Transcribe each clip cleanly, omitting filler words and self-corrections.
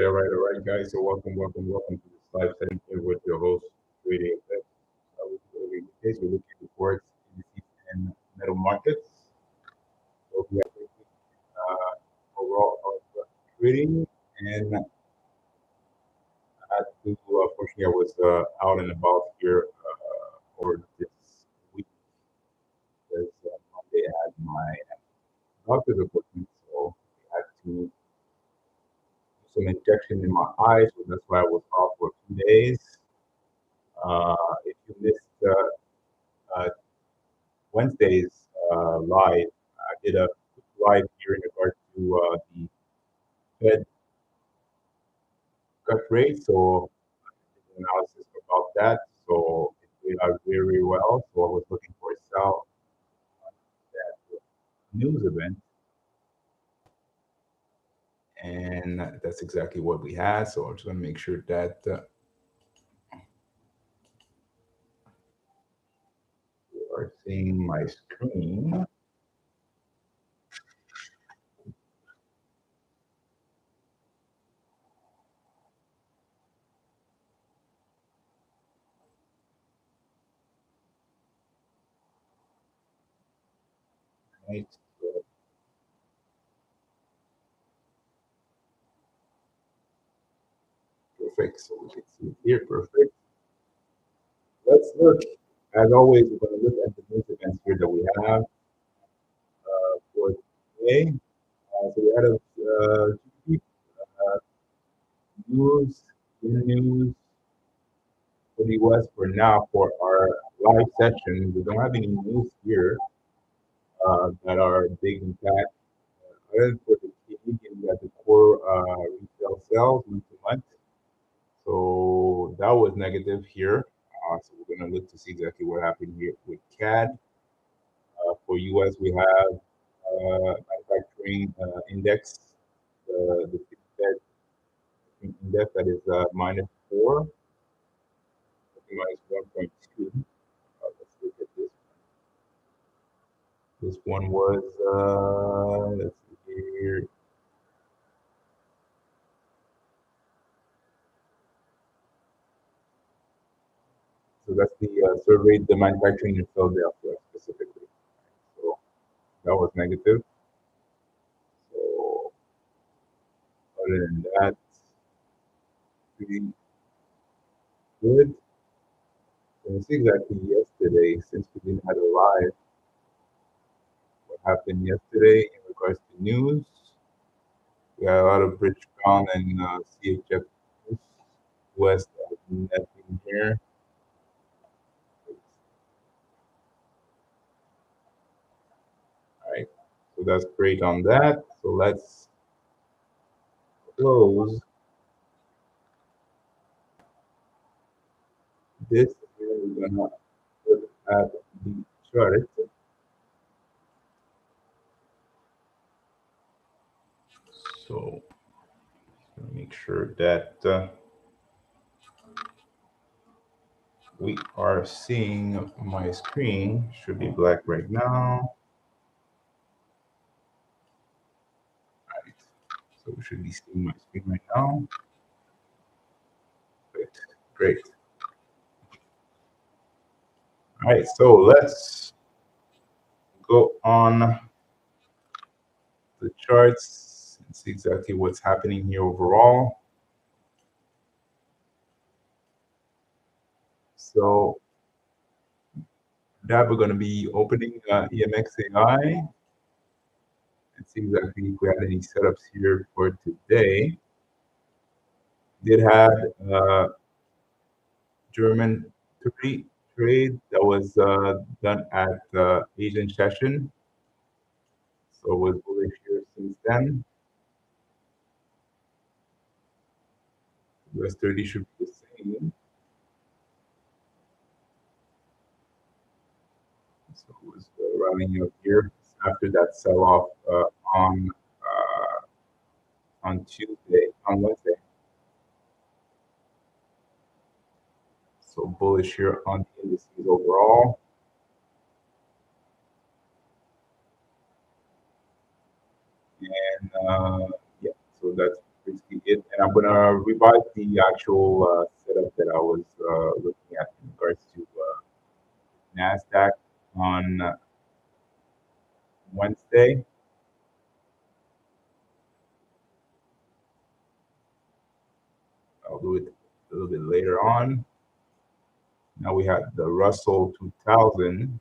All right, guys. So welcome to this live session here with your host, Trading Effect. In this case, we're looking at Forex indices and metal markets. So we are taking overall of trading, and I had to, fortunately, I was out and about here over this week because Monday I had my doctor's appointment, so I had to do some injection in my eyes, so that's why I was off for 2 days. If you missed uh, Wednesday's live, I did a quick live here in regard to the Fed cut rate. So I did an analysis about that. So it played out very well. So I was looking for a sell on that news event. And that's exactly what we had. So I'm just going to make sure that you are seeing my screen. Right. Perfect. So we can see it here. Perfect. Let's look. As always, we're going to look at the news events here that we have for today. So we had a GDP news, news for the US for now for our live session. We don't have any news here that are big impact. Other than for the Canadian, we had the core retail sales month to month. So that was negative here. So we're going to look to see exactly what happened here with CAD. For US, we have manufacturing index, the Fed index that is -4, -1.2. Let's look at this. This one was, let's see here. So that's the survey, the manufacturing in Philadelphia specifically. So that was negative. So other than that, pretty good. So you see exactly yesterday, since we didn't have a live, what happened yesterday in regards to news. We had a lot of British Pound and CHF news. West nothing here. All right, so that's great on that. So let's close this. And we're gonna look at the chart. So make sure that we are seeing my screen. Should be black right now. All right. So we should be seeing my screen right now. Great. Great. All right. So let's go on the charts and see exactly what's happening here overall. So that we're going to be opening EMXAI and see exactly if we have any setups here for today. Did have German trade that was done at the Asian session. So it was bullish here since then. US30 should be the same. So it was running up here after that sell-off on Wednesday. So bullish here on the indices overall. And yeah, so that's basically it, and I'm gonna revise the actual setup that I was looking at in regards to Nasdaq on Wednesday. I'll do it a little bit later on. Now we have the Russell 2000.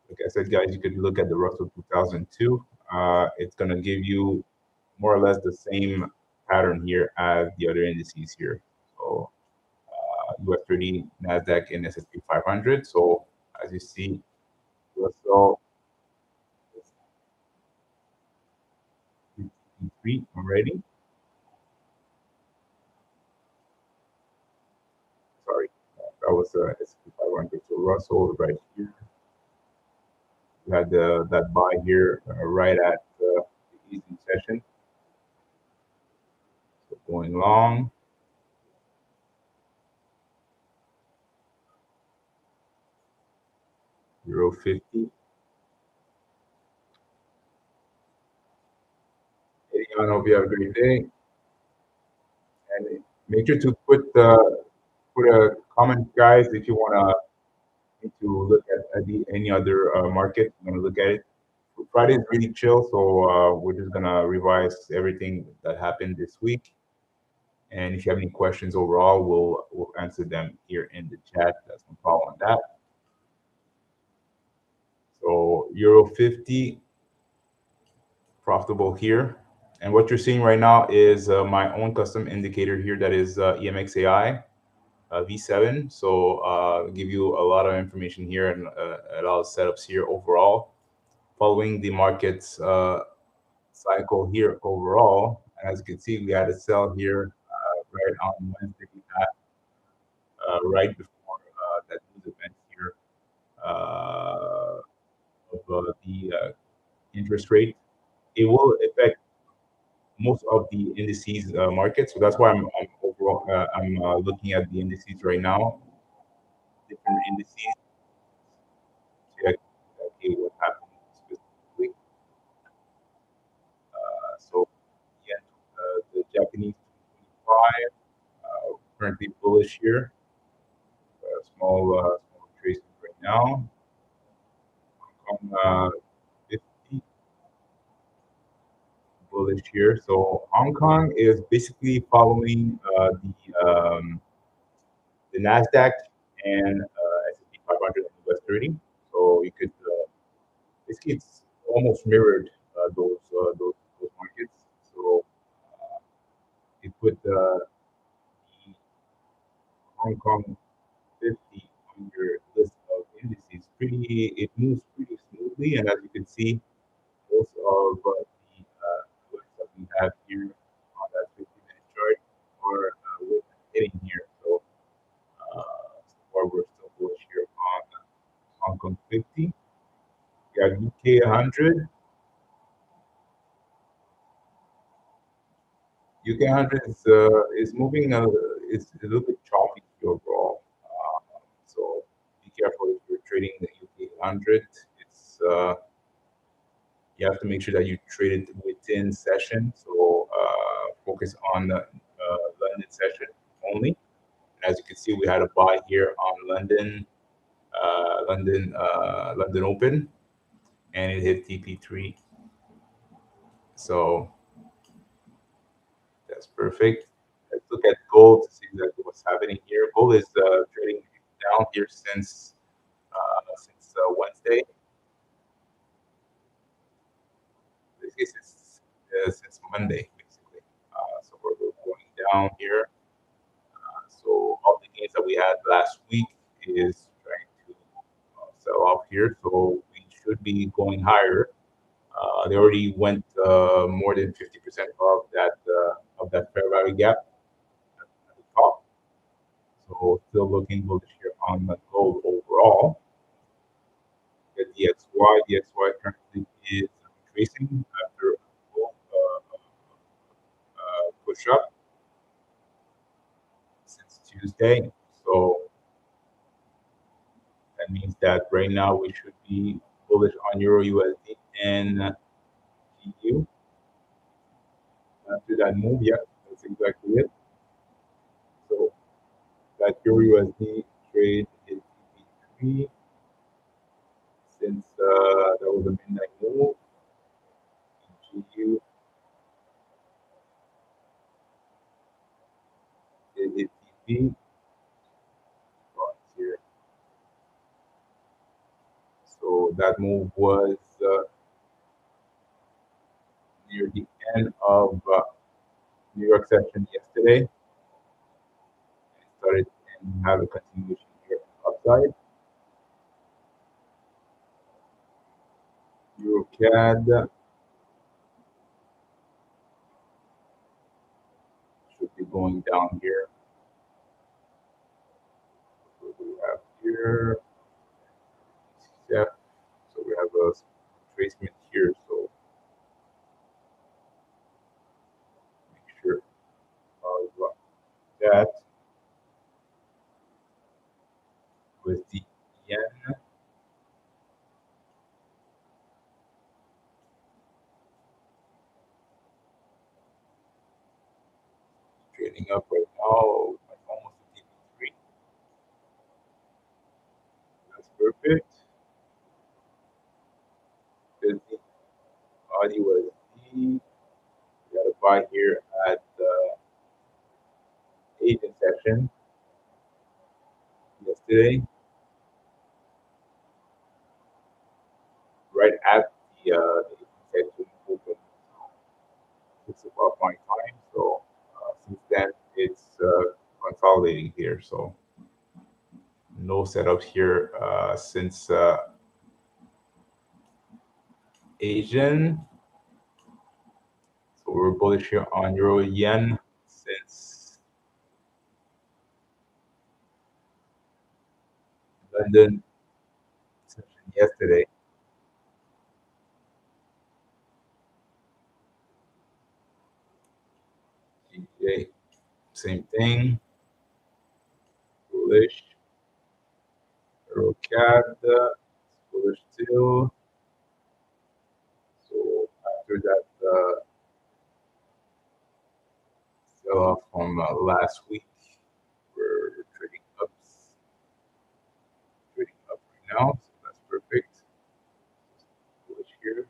Like I said, guys, you could look at the Russell 2002. It's gonna give you more or less the same pattern here as the other indices here. So US30, Nasdaq, and S&P 500. So as you see, Russell is 53 already. Sorry, that was S&P 500. So Russell right here. We had that buy here right at the easy session. So going long. €50. Hey, I hope you have a great day. And make sure to put a comment, guys, if you wanna to look at any other market. I'm gonna look at it. Friday is really chill, so we're just gonna revise everything that happened this week. And if you have any questions overall, we'll answer them here in the chat. That's no problem on that. So Euro 50 profitable here. And what you're seeing right now is my own custom indicator here that is EMXAI V7. So give you a lot of information here and a lot of setups here overall. Following the market's cycle here overall, as you can see, we had a sell here right on Wednesday. We had right before that news event here of the interest rate. It will affect most of the indices market. So that's why I'm overall I'm looking at the indices right now, different indices. Check okay, what happened specifically. So yeah, the Japanese 25 currently bullish here. Small tracing right now. Hong Kong 50 bullish here. So Hong Kong is basically following the Nasdaq and S&P 500 and US30. So you could basically it's almost mirrored those markets. So you put the Hong Kong 50 on your list of indices. It moves pretty smoothly, and as you can see, most of the alerts that we have here on that 50-minute chart are hitting here. So, so far we're still bullish here on Hong Kong 50. We have UK 100. UK 100 is moving. It's a little bit choppy overall. So be careful if you're trading the UK 100. It's you have to make sure that you trade it within session. So focus on the London session only. And as you can see, we had a buy here on London Open, and it hit TP3. So that's perfect. Let's look at gold to see exactly what's happening here. Gold is trading down here since Wednesday. This case, since Monday, basically. So we're going down here. So all the gains that we had last week is trying to sell off here. So we should be going higher. They already went more than 50% of that fair value gap at the top. So still looking bullish here on the gold overall. The DXY currently is increasing after a gold push up since Tuesday. So that means that right now we should be bullish on Euro USD and EU. After that move, yeah. that's exactly it. So that Euro USD trade is TP3 since that was a midnight move. GU did hit TP here. So that move was near the end of New York session yesterday. It started and have a continuation here upside. EuroCAD should be going down here. What do we have here? Yeah. So we have a retracement here. So make sure of that with the yen trading up right now, like almost a TP3. That's perfect. There's the audio USD. We got to buy here at the Asian session yesterday, right at the section open 6 o'clock my time. So since then, it's consolidating here. So no setups here since Asian. So we're bullish here on Euro Yen since London session yesterday. GJ, same thing. Bullish. Euro CAD, bullish still. So after that sell off from last week, we're trading up right now. So that's perfect. Bullish here.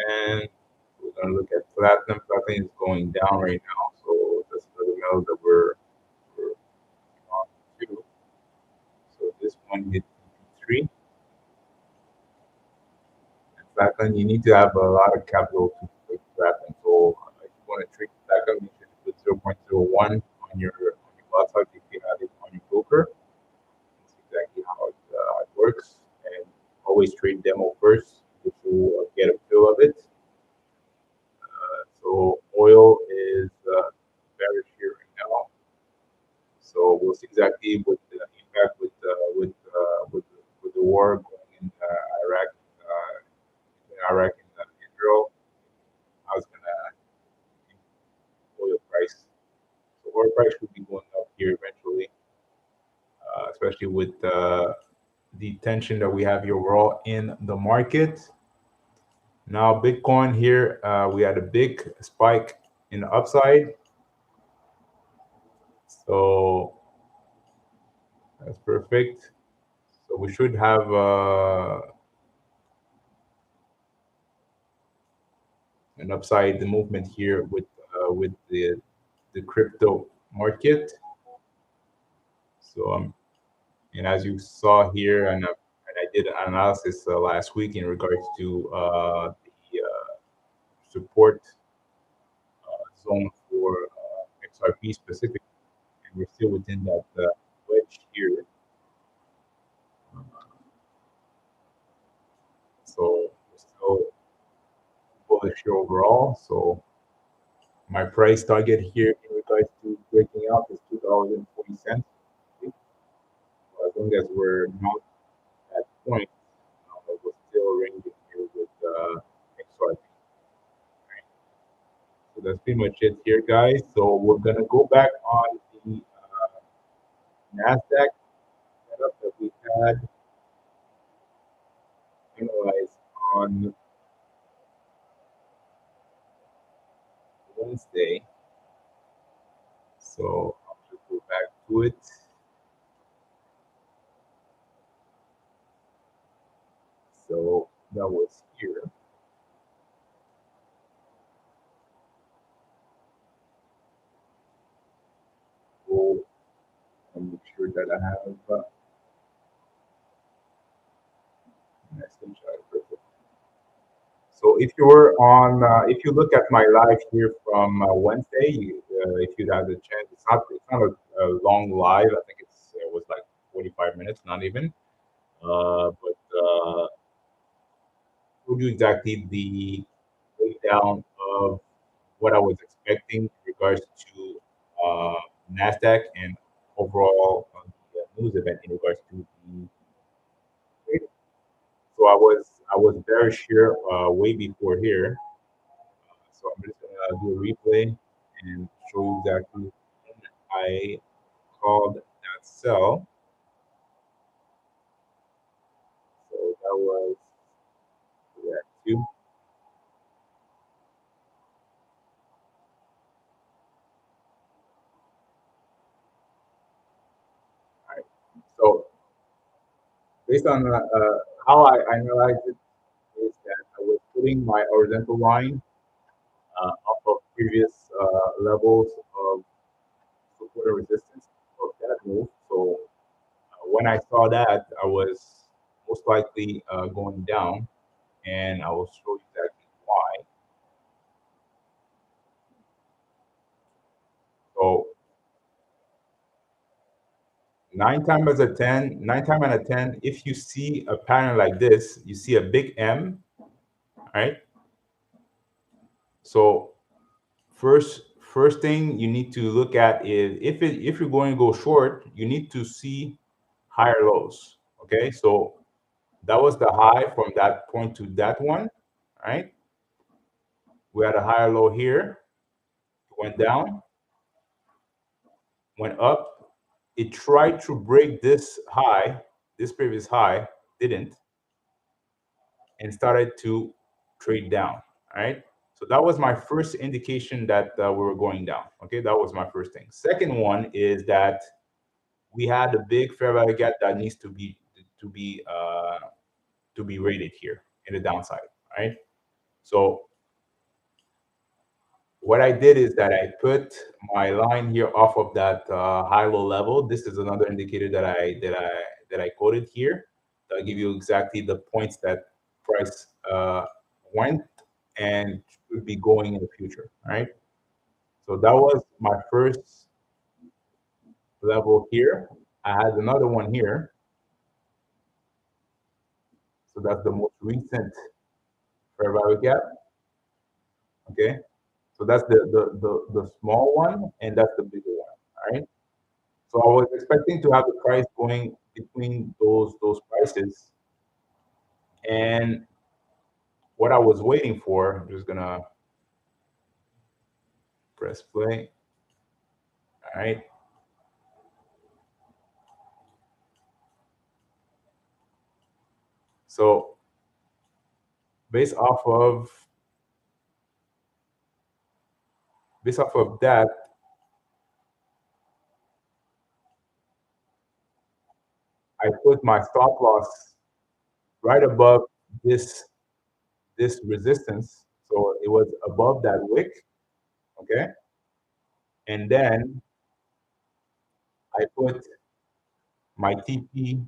And we're gonna look at platinum. Platinum is going down right now, so that's another metal that we're on too. So this one hit TP3. And platinum, you need to have a lot of capital to trade platinum. So if you want to trade platinum, you should put 0.01 on your lot size if you have it on your broker. That's exactly how it works. And always trade demo first, just to get a feel of it. So oil is bearish here right now. So we'll see exactly what the impact with the war going in Iraq, between Iraq and Israel. How it's gonna oil price. So oil price should be going up here eventually, especially with the tension that we have here overall in the market. Now Bitcoin here, we had a big spike in the upside. So that's perfect. So we should have an upside movement here with the crypto market. So and as you saw here, and I did an analysis last week in regards to the support zone for XRP specifically, and we're still within that wedge here. So we're still bullish here overall. So my price target here in regards to breaking out is $2.40. As long as we're not at point, we're still ranging here with XRP. Right? So that's pretty much it here, guys. So we're gonna go back on the Nasdaq setup that we had analyzed on Wednesday. So I'll just go back to it. So that was here. Go and make sure that I have my screenshot. Perfect. So if you were on, if you look at my live here from Wednesday, if you had the chance, it's not a long live. I think it was like 45 minutes, not even. But showed you exactly the breakdown of what I was expecting in regards to uh, Nasdaq and overall the news event in regards to the trade. So I was very sure way before here. So I'm just gonna do a replay and show you exactly when I called that sell. So that was that two. All right. So based on how I analyzed it is that I was putting my horizontal line off of previous levels of support and resistance of that move. So when I saw that, I was most likely going down, and I will show you exactly why. So nine times out of ten, if you see a pattern like this, you see a big M, right? So first thing you need to look at is if you're going to go short, you need to see higher lows. Okay, so that was the high from that point to that one, right? We had a higher low here, went down, went up. It tried to break this high, this previous high, didn't, and started to trade down, right? So that was my first indication that we were going down. Okay, that was my first thing. Second one is that we had a big fair value gap that needs to be uh, to be rated here in the downside, right? So what I did is that I put my line here off of that high-low level. This is another indicator that I quoted here. That'll give you exactly the points that price went and should be going in the future, right? So that was my first level here. I had another one here. So that's the most recent fair value gap. Okay. So that's the small one, and that's the bigger one. All right. So I was expecting to have the price going between those prices, and what I was waiting for, I'm just gonna press play. All right. So based off of that, I put my stop loss right above this resistance. So it was above that wick. Okay. And then I put my TP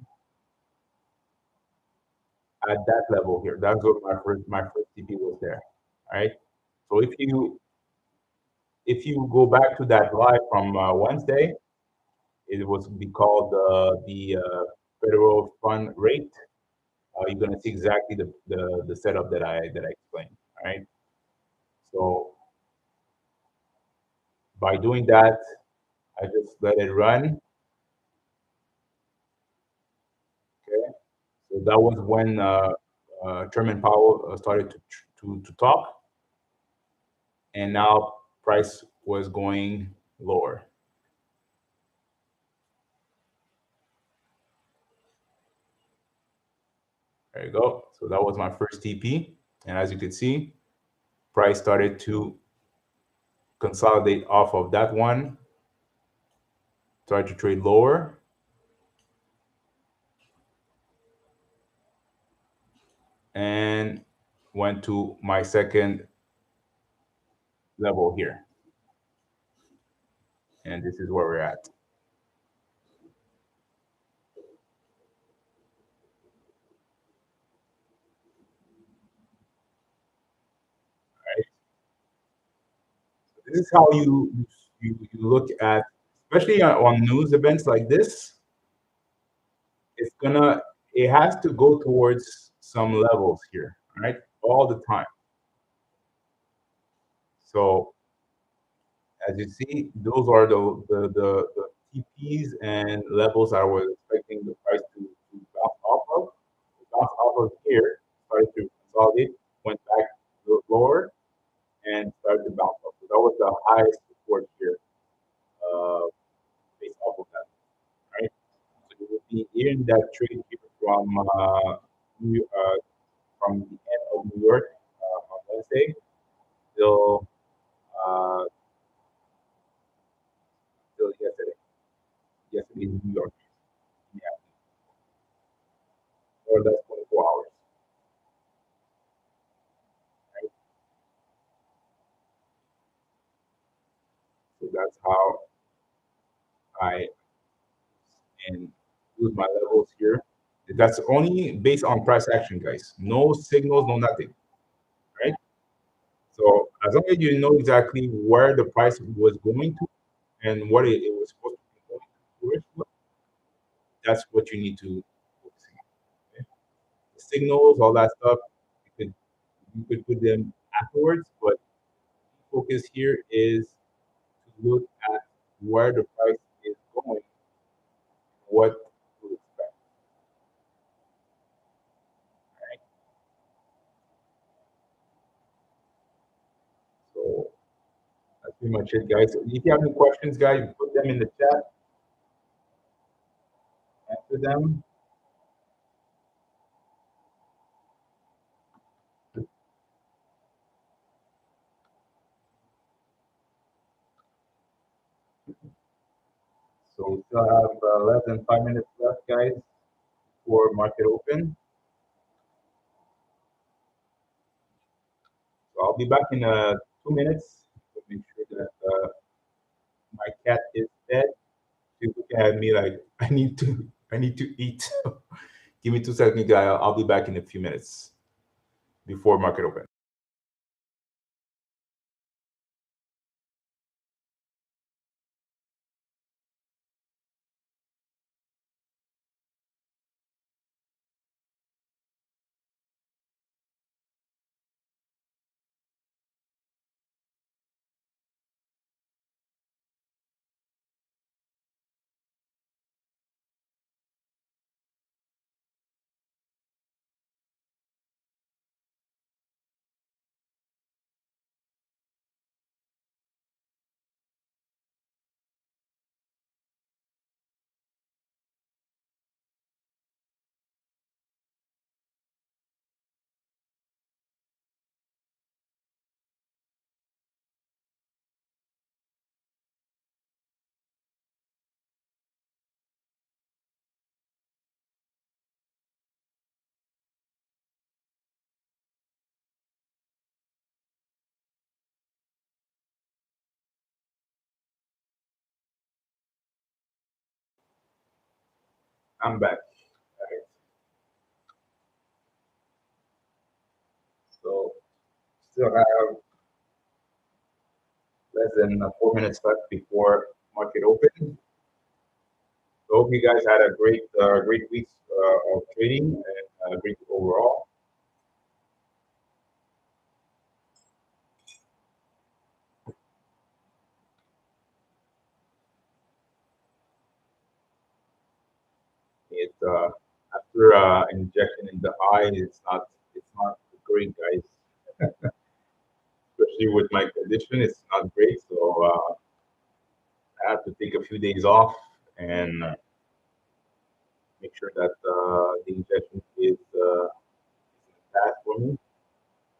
at that level here. That's what my first TP was there. All right. So if you go back to that live from Wednesday, it was be called the federal fund rate. You're gonna see exactly the setup that I explained. All right. So by doing that, I just let it run. Okay. So that was when Chairman Powell started to talk, and now price was going lower. There you go. So that was my first TP, and as you can see, price started to consolidate off of that one, try to trade lower, and went to my second level here. And this is where we're at. Right? So this is how you look at, especially on news events like this. It's gonna it has to go towards some levels here, right? All the time. So as you see, those are the TPs and levels I was expecting the price to bounce off of. It bounced off of here, started to consolidate, went back a little lower, and started to bounce off. So that was the highest support here, uh, based off of that, right? So you will be in that trade here New, uh, from the end of New York on Wednesday till uh, till yesterday in New York, yeah, or less 24 hours, right? So that's how I and use my levels here. That's only based on price action, guys. No signals, no nothing, right? So as long as you know exactly where the price was going to and what it was supposed to be going to, that's what you need to focus on. Okay? The signals, all that stuff, you could put them afterwards, but focus here is to look at where the price is going, what to expect. Right? So that's pretty much it, guys. So if you have any questions, guys, put them in the chat, answer them. So we still have less than 5 minutes left, guys, for market open. So I'll be back in 2 minutes to make sure that my cat is dead. She's looking at me like I need to eat. Give me 2 seconds, guys. I'll be back in a few minutes before market open. I'm back. All right. So still have less than 4 minutes left before market open. So hope you guys had a great week of trading and a great overall. It after injection in the eye, it's not great, guys. Especially with my condition, it's not great. So I have to take a few days off and make sure that the injection is fast for me.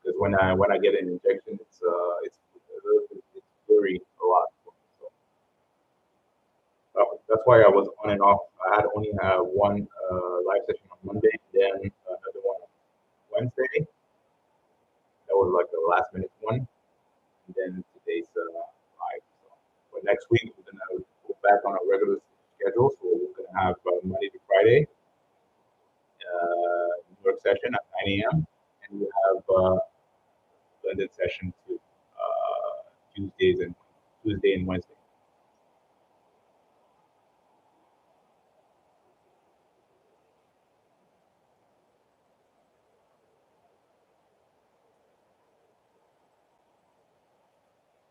Because when I get an injection, it's good vary a lot. So that's why I was on and off. I had only one live session on Monday, then another one on Wednesday. That was like the last minute one, and then today's live. So, but next week we're gonna go back on our regular schedule. So we're gonna have Monday to Friday New York session at 9 a.m. and we have London session too, Tuesday and Wednesday.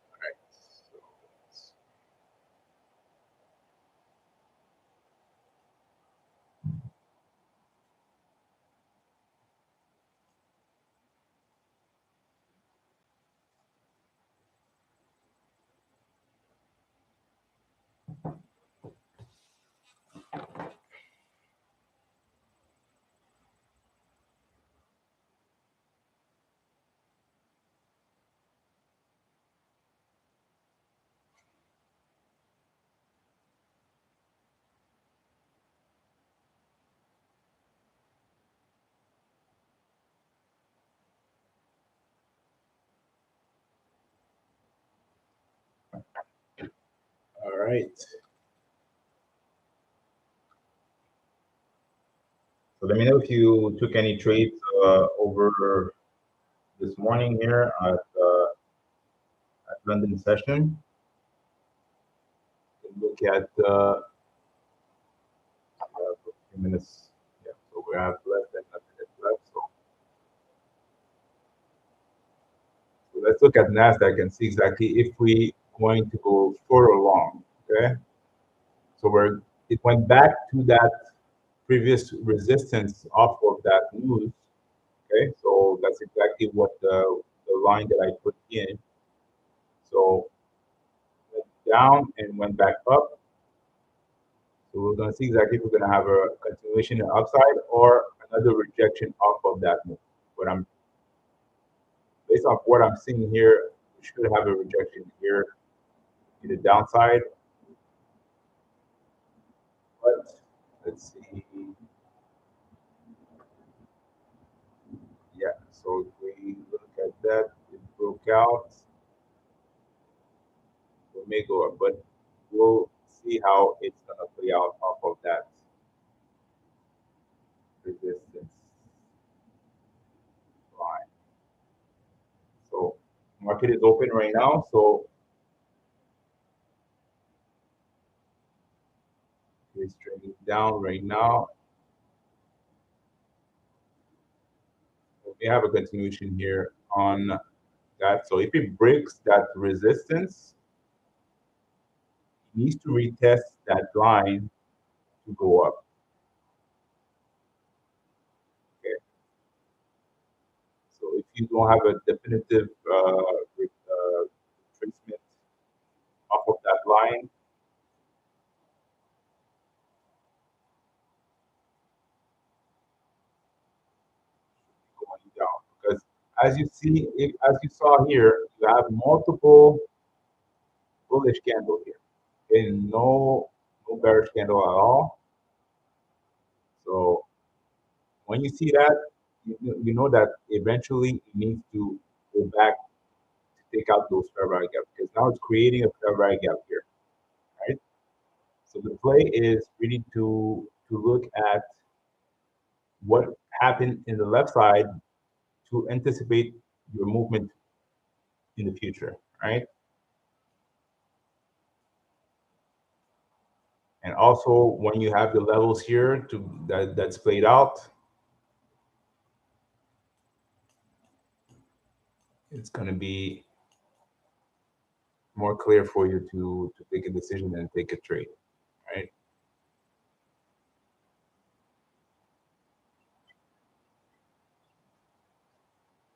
All right. So, all right. So let me know if you took any trades over this morning here at London session. Look at a few minutes. Yeah, so we have less than a minute left. So let's look at Nasdaq and see exactly if we going to go short or long. Okay. So it went back to that previous resistance off of that news. Okay, so that's exactly what the line that I put in. So went down and went back up. So we're going to see exactly if we're going to have a continuation and upside or another rejection off of that move. But I'm based off what I'm seeing here, we should have a rejection here in the downside. But let's see. Yeah, so if we look at that, it broke out. We may go up, but we'll see how it's going to play out off of that resistance line. So market is open right now. So it's trading down right now. We have a continuation here on that. So if it breaks that resistance, it needs to retest that line to go up. Okay. So if you don't have a definitive retracement off of that line, going down, because as you see, as you saw here, you have multiple bullish candles here. Okay, no bearish candle at all. So when you see that, you know that eventually it needs to go back to take out those fair value gaps, because now it's creating a fair value gap here, right? So the play is really to look at what happened in the left side to anticipate your movement in the future, right? And also when you have the levels here that's played out, it's going to be more clear for you to take a decision and take a trade, right?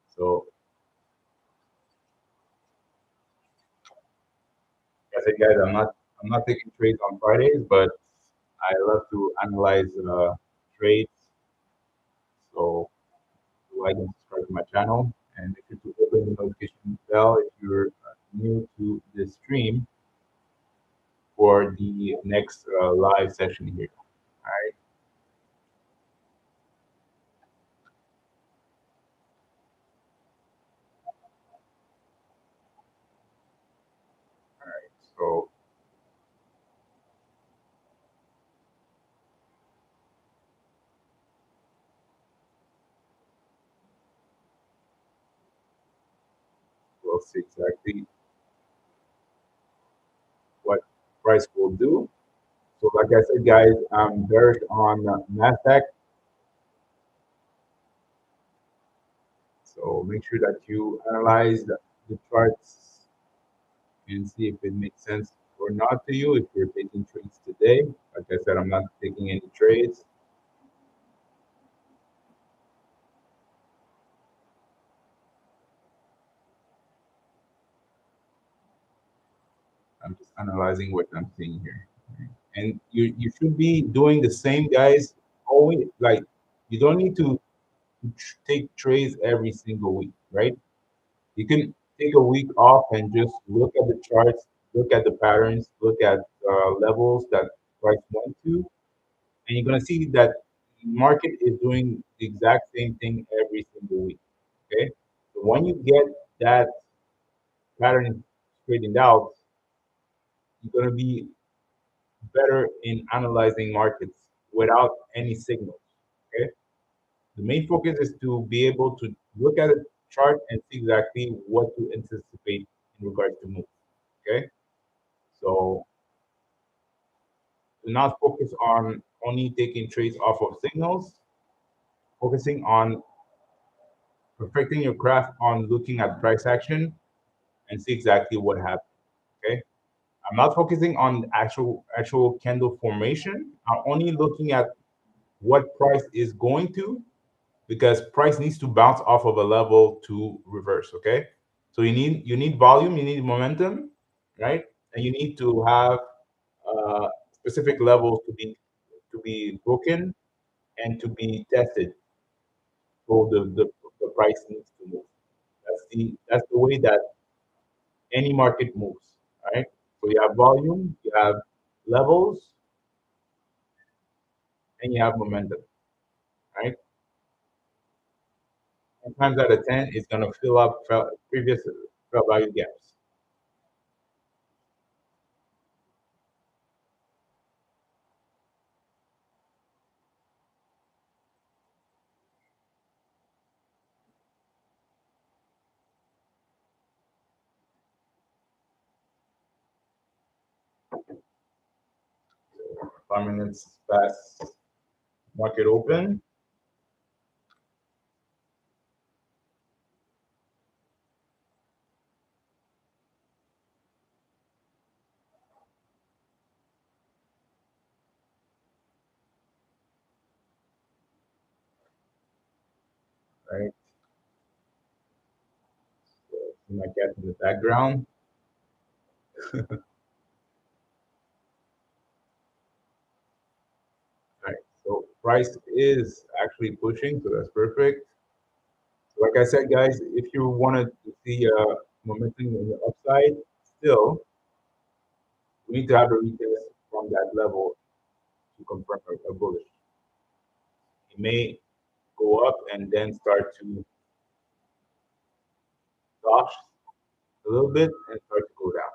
So as I said, guys, I'm not taking trades on Fridays, but I love to analyze trades. So like and subscribe to my channel, and if you to open the notification bell if you're new to this this stream for the next live session here. All right. All right. So we'll see exactly what price will do. So like I said, guys, I'm bearish on Nasdaq. So make sure that you analyze the charts and see if it makes sense or not to you if you're taking trades today. Like I said, I'm not taking any trades. I'm just analyzing what I'm seeing here. And you should be doing the same, guys. Always like you don't need to take trades every single week, right? You can take a week off and just look at the charts, look at the patterns, look at levels that price went to, and you're gonna see that market is doing the exact same thing every single week. Okay, so when you get that pattern straightened out, you're gonna be better in analyzing markets without any signals. Okay, the main focus is to be able to look at a chart and see exactly what to anticipate in regards to move. Okay, so do not focus on only taking trades off of signals, focusing on perfecting your craft on looking at price action and see exactly what happened. Okay, I'm not focusing on actual candle formation. I'm only looking at what price is going to, because price needs to bounce off of a level to reverse. Okay, so you need volume, you need momentum, right? And you need to have specific levels to be broken and to be tested. So the price needs to move. That's the way that any market moves. All right. So you have volume, you have levels, and you have momentum. Right. And times out of 10, it's gonna fill up previous fair value gaps. So 5 minutes past market open. Right. So see my cat in the background. Right. So price is actually pushing, so that's perfect. So like I said, guys, if you wanted to see momentum in the upside, still we need to have a retest from that level to confirm a bullish. It may go up and then start to dosh a little bit and start to go down.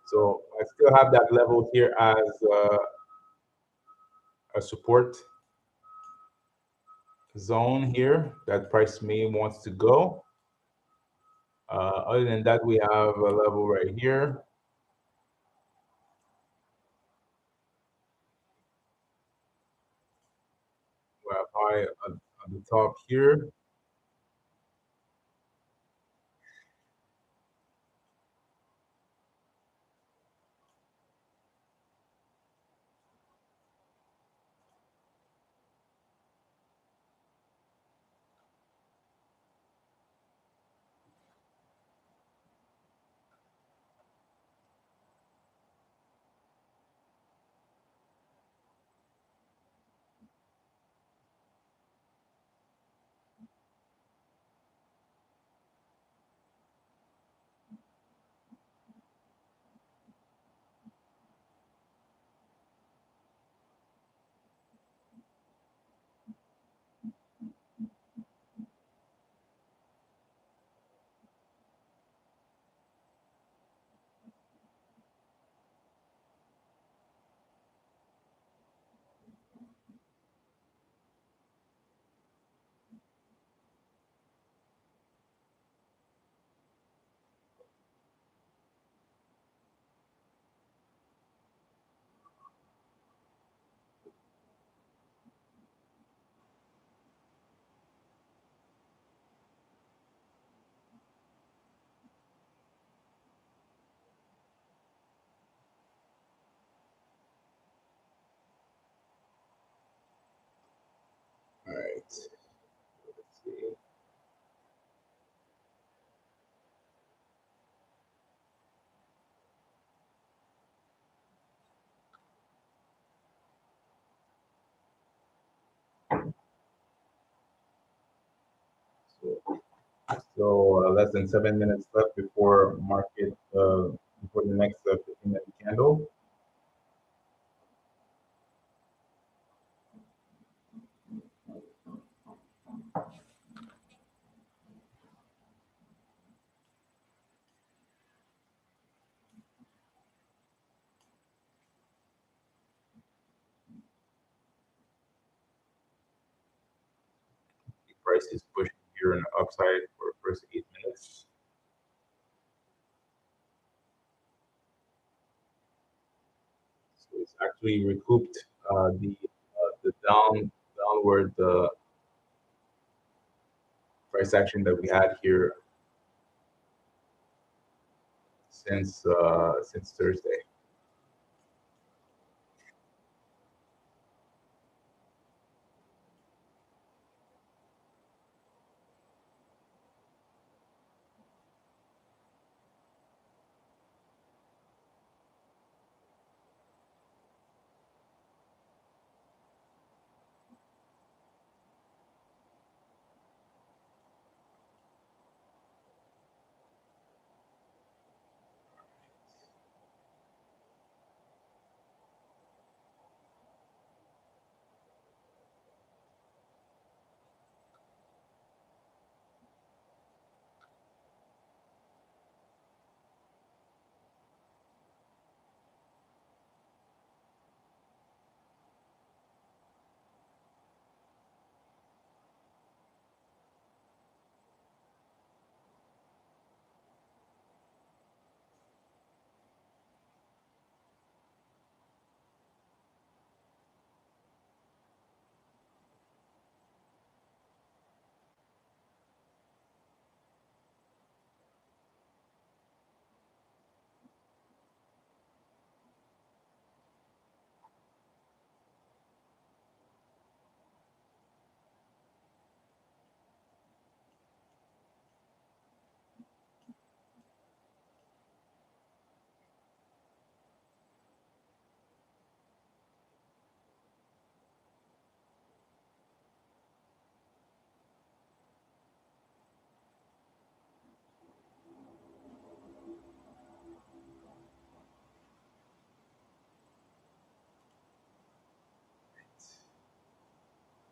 So I still have that level here as a support zone here that price may wants to go. Other than that, we have a level right here. We have high on the top here. Let's see. So, less than 7 minutes left before market before the next 15-minute candle. The price is pushing here on the upside for the first 8 minutes. So it's actually recouped the downward price action that we had here since Thursday.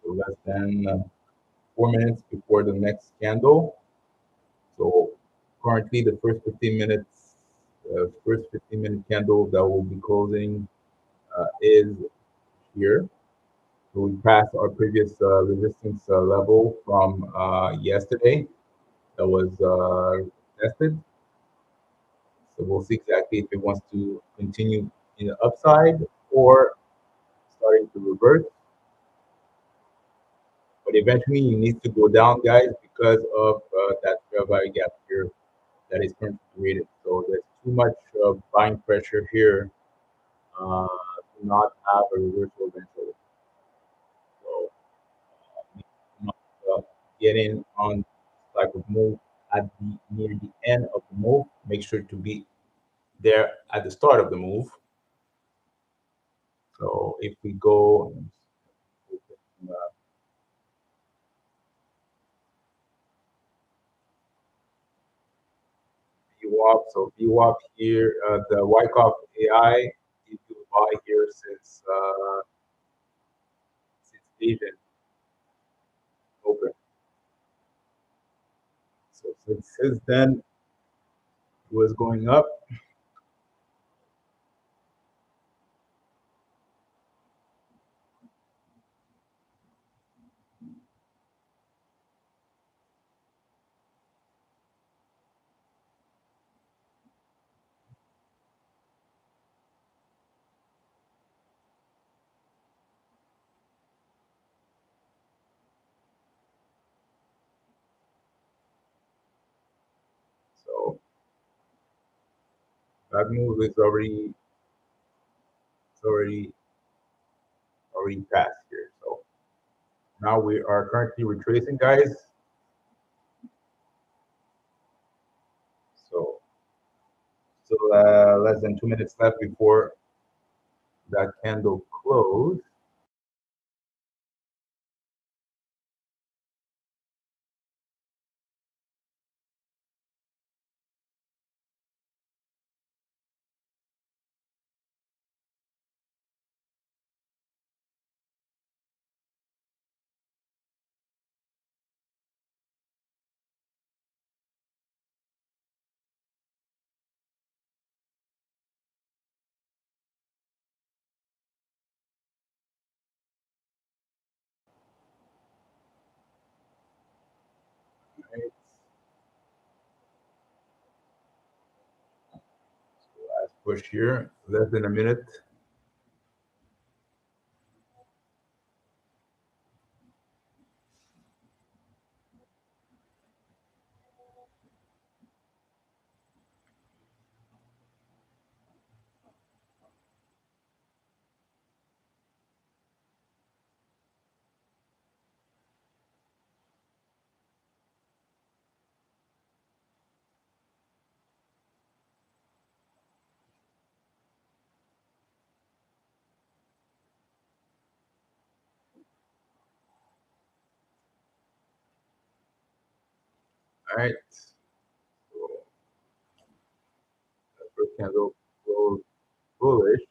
So less than 4 minutes before the next candle. So currently the first 15-minute candle that will be closing is here. So we passed our previous resistance level from yesterday that was tested. So we'll see exactly if it wants to continue in the upside or starting to reverse. But eventually, you need to go down, guys, because of that fair value gap here that is currently created. So there's too much buying pressure here to not have a reversal eventually. So you must get in on this type of move at the near the end of the move. Make sure to be there at the start of the move. So if we go VWAP, so VWAP here, the Wyckoff AI, you do buy here since Asian open. So since then, it was going up. So that move is already passed here. So Now we are currently retracing, guys. So still less than 2 minutes left before that candle closed. Right. Last push here, less than a minute. All right. So the first candle closed bullish.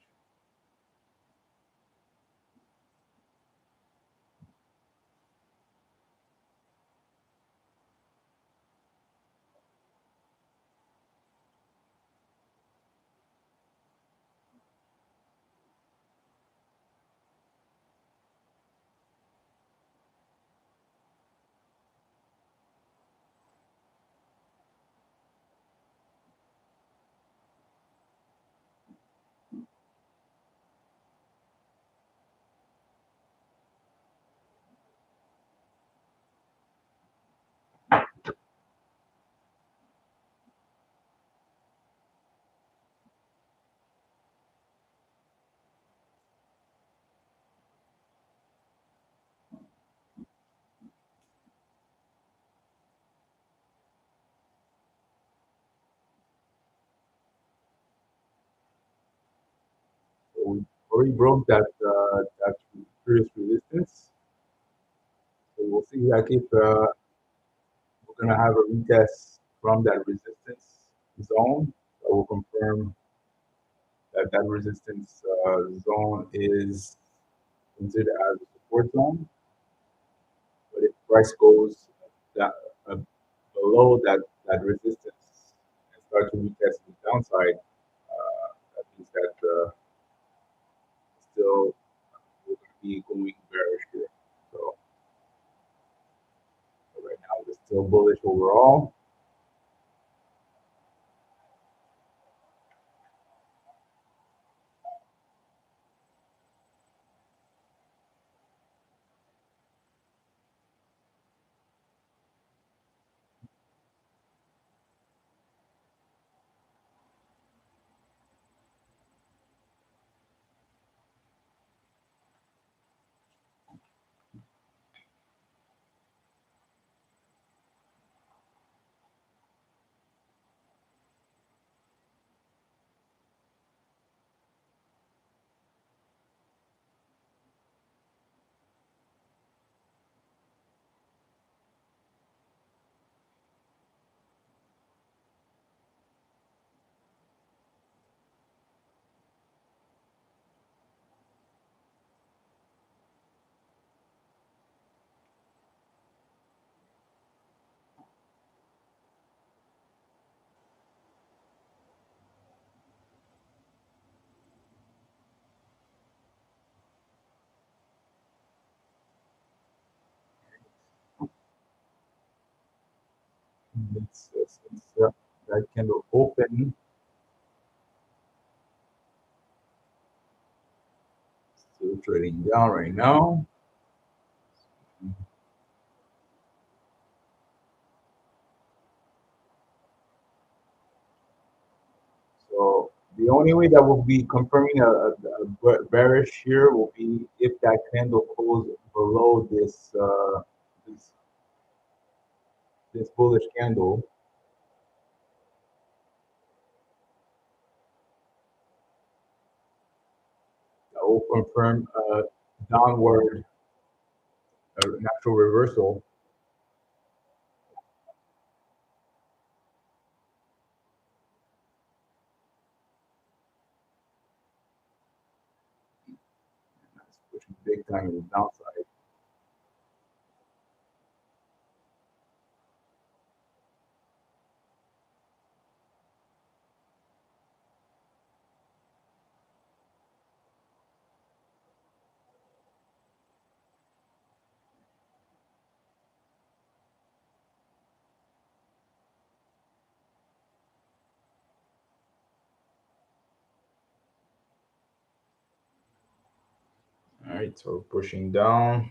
So we already broke that previous resistance. So we'll see like if we're gonna have a retest from that resistance zone. So we'll confirm that that resistance zone is considered as a support zone. But if price goes that, uh, below that resistance and start to retest the downside, that means that still we're going to be going bearish here. So right now we're still bullish overall. Since that candle open, still trading down right now. So The only way that will be confirming a bearish here will be if that candle closes below this this bullish candle. That will confirm a downward natural reversal. That's pushing big time to the downside. All right, so we're pushing down.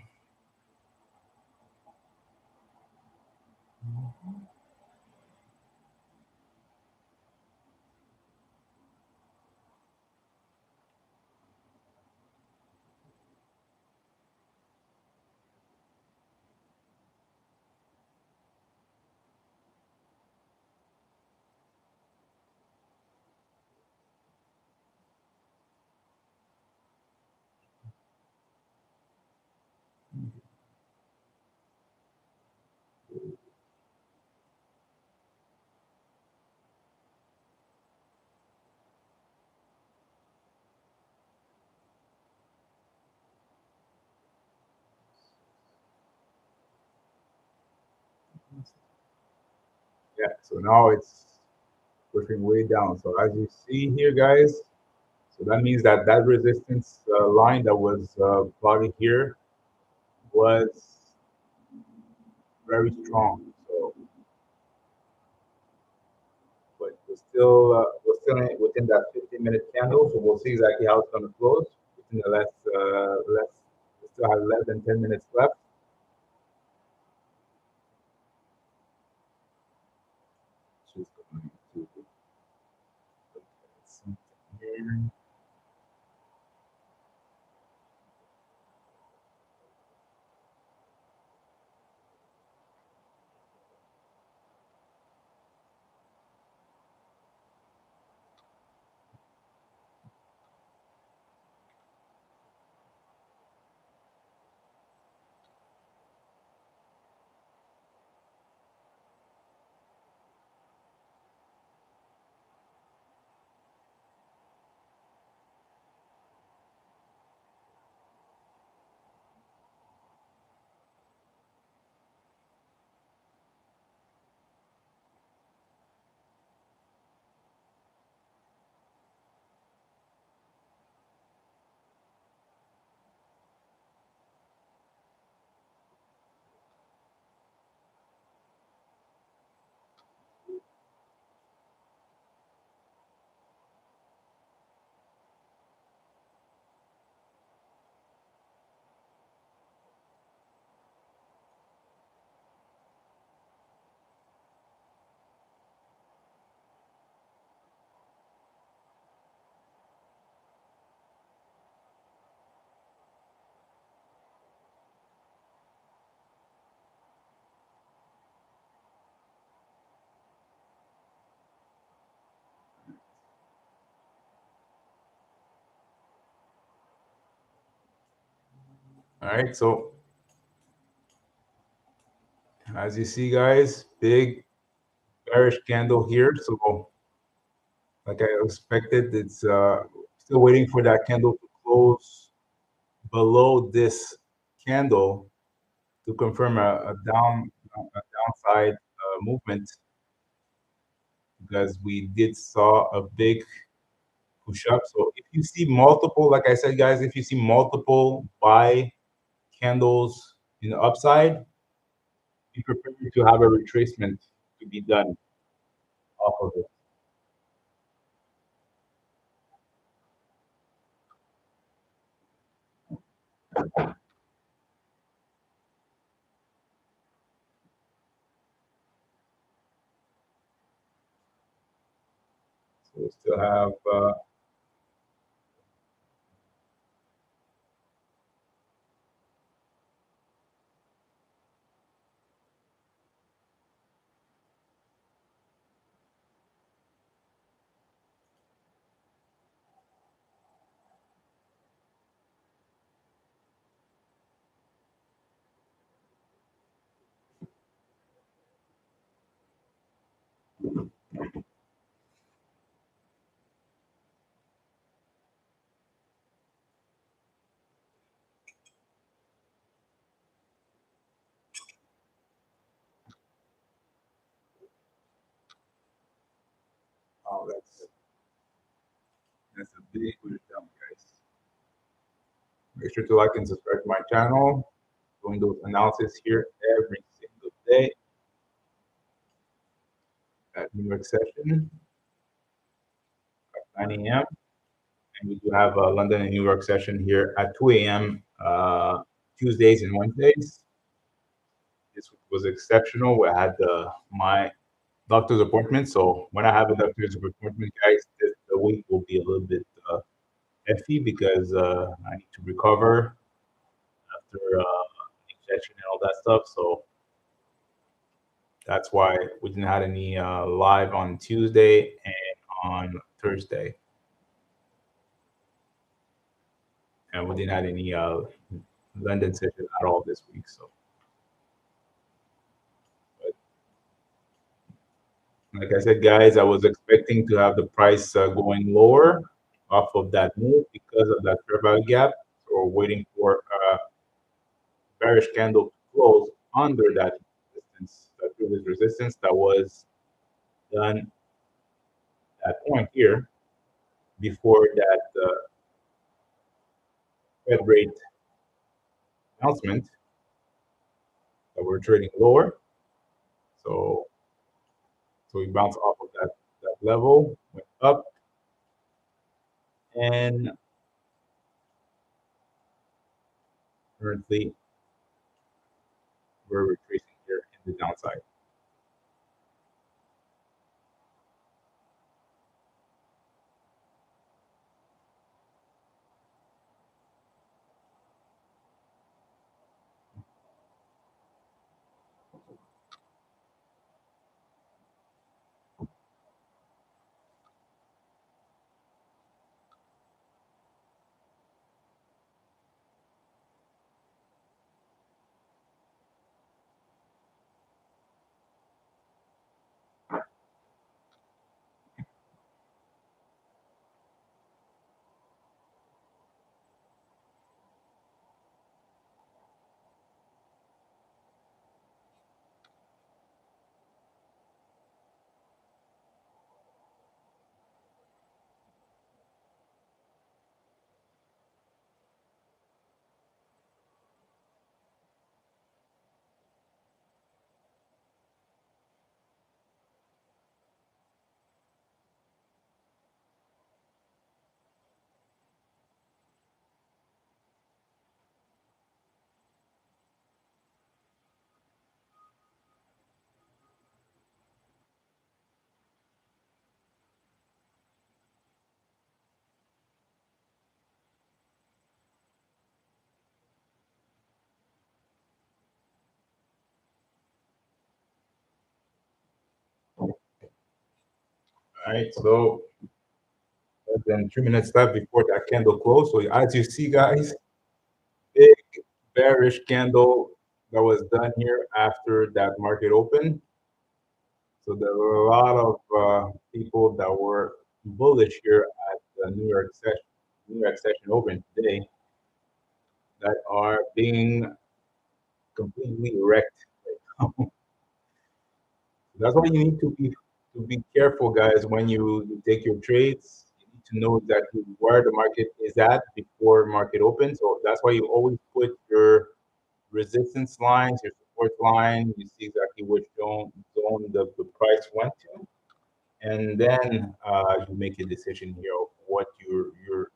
Yeah, so now it's pushing way down. So as you see here, guys, so that means that that resistance line that was plotted here was very strong. So, but within that 15-minute candle. So we'll see exactly how it's going to close within the less. We still have less than 10 minutes left. Just going to look at something here. All right, so as you see, guys, big bearish candle here. So, like I expected, it's still waiting for that candle to close below this candle to confirm a downside movement because we did saw a big push up. So if you see multiple, like I said, guys, if you see multiple buy candles in the upside, be prepared to have a retracement to be done off of it. So we still have oh, that's a big wisdom, guys. Make sure to like and subscribe to my channel. Doing those analysis here every single day at New York session at 9 a.m. And we do have a London and New York session here at 2 a.m. Tuesdays and Wednesdays. This was exceptional. I had my doctor's appointment. So when I have a doctor's appointment, guys, the week will be a little bit iffy because I need to recover after injection and all that stuff. So that's why we didn't have any live on Tuesday and on Thursday, and we didn't have any London session at all this week. So, but like I said, guys, I was expecting to have the price going lower off of that move because of that fair value gap. So we're waiting for bearish candle to close under that resistance, that previous resistance that was done at point here before that Fed rate announcement that we're trading lower. So so we bounced off of that level, went up, and currently we're retracing here in the downside. All right, so less than 3 minutes left before that candle close. So as you see, guys, big bearish candle that was done here after that market open. So there were a lot of people that were bullish here at the New York session open today that are being completely wrecked. That's why you need to be careful, guys, when you take your trades. You need to know exactly where the market is at before market opens. So that's why you always put your resistance lines, your support line. You see exactly which zone the price went to, and then you make a decision here of what your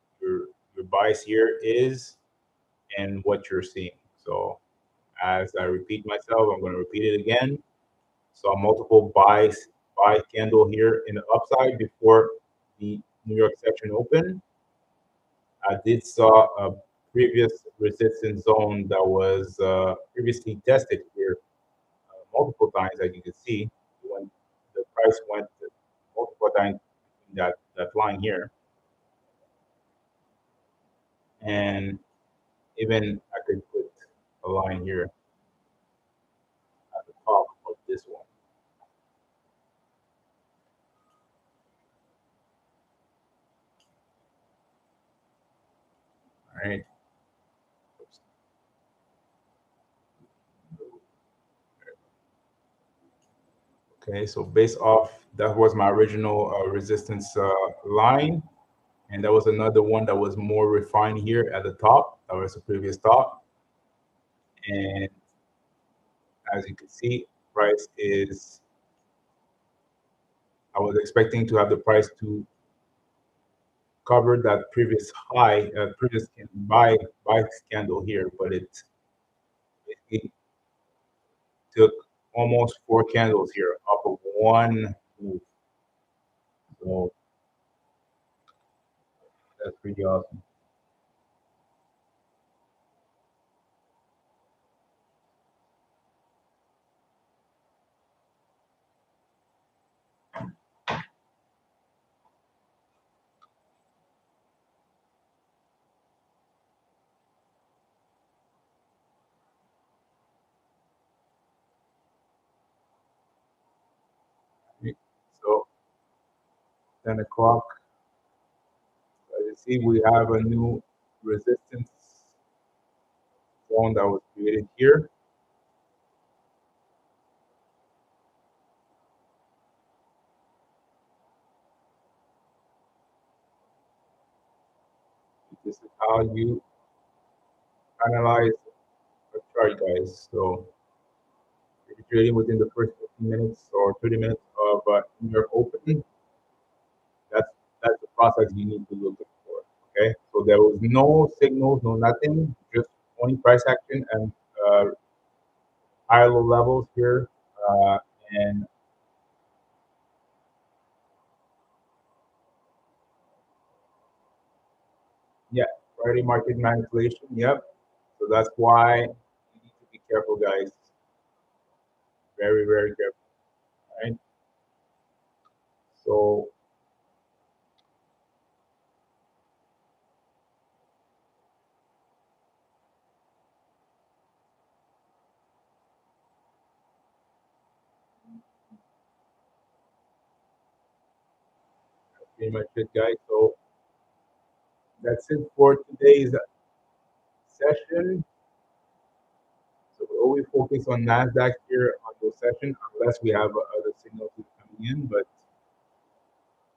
bias here is and what you're seeing. So as I repeat myself, I'm going to repeat it again. So multiple buy candle here in the upside before the New York session open, I did saw a previous resistance zone that was previously tested here multiple times, as you can see, when the price went multiple times in that line here, and even I could put a line here at the top of this one. All right. Okay, so based off that was my original resistance line, and there was another one that was more refined here at the top. That was the previous top, and as you can see, price is. I was expecting to have the price to cover that previous high, previous buy candle here, but it took almost four candles here off of one move. So that's pretty awesome. So 10 o'clock. As you see, we have a new resistance zone that was created here. This is how you analyze a chart, guys. So if you're trading within the first 15 minutes or 30 minutes of your opening, that's that's the process you need to look for. Okay, so there was no signals, no nothing, just only price action and uh, higher low levels here, and yeah, Friday market manipulation. Yep. So that's why you need to be careful, guys. Very, very careful. Right. So that's pretty much it, guys. So that's it for today's session. So we always focus on Nasdaq here on those sessions, unless we have other signals coming in, but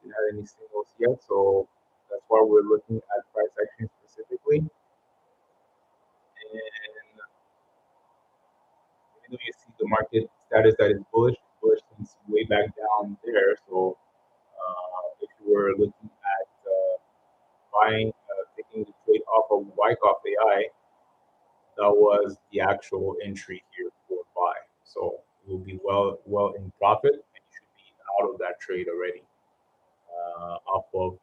we didn't have any signals yet. So that's why we're looking at price action specifically. And even though you see the market status that is bullish since way back down there. So if you were looking at buying, taking the trade off of Wyckoff AI, that was the actual entry here for buy. So you'll be well in profit, and you should be out of that trade already off of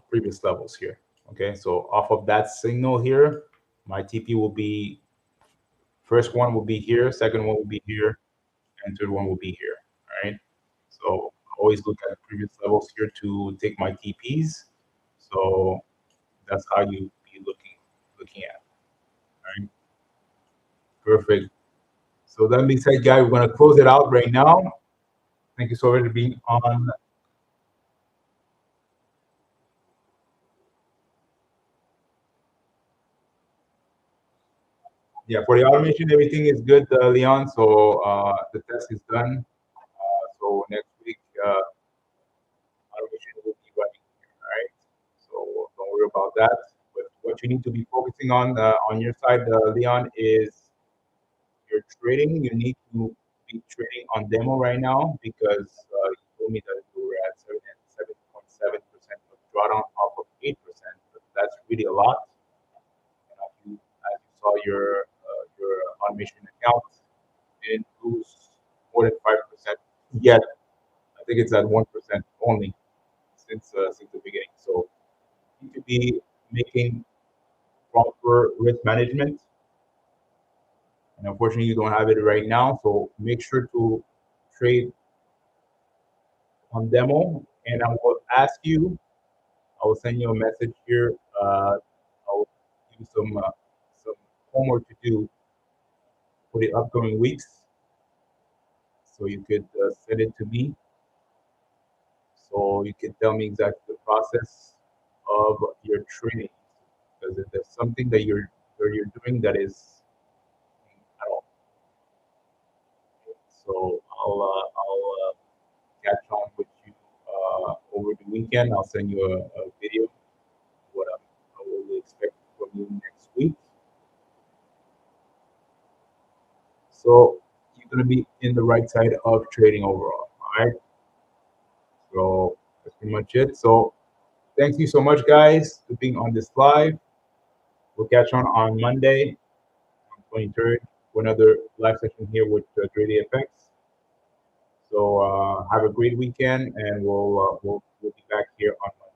previous levels here. Okay, so off of that signal here, my TP will be first one will be here, second one will be here, and third one will be here. All right. So always look at previous levels here to take my TPs. So that's how you be looking at. All right. Perfect. So that being said, guys, we're gonna close it out right now. Thank you so much for being on. Yeah, for the automation, everything is good, Leon. So the test is done. So next week, automation will be running. All right. So don't worry about that. But what you need to be focusing on your side, Leon, is your trading. You need to be trading on demo right now because you told me that you were at 7.7% of drawdown off of 8%. That's really a lot. And as you saw your automation account didn't lose more than 5% yet. I think it's at 1% only. since the beginning. So you need to be making proper risk management, and unfortunately, you don't have it right now. So make sure to trade on demo, and I will ask you. I will send you a message here. I will give you some homework to do for the upcoming weeks, so you could send it to me, so you can tell me exactly the process of your trading. Because if there's something that you're doing that is, I don't know. So I'll catch on with you over the weekend. I'll send you a video of what I will expect from you next week. So you're gonna be in the right side of trading overall. All right. So that's pretty much it. So thank you so much, guys, for being on this live. We'll catch on Monday, on 23rd, for another live session here with 3D Effects. So have a great weekend, and we'll be back here on Monday.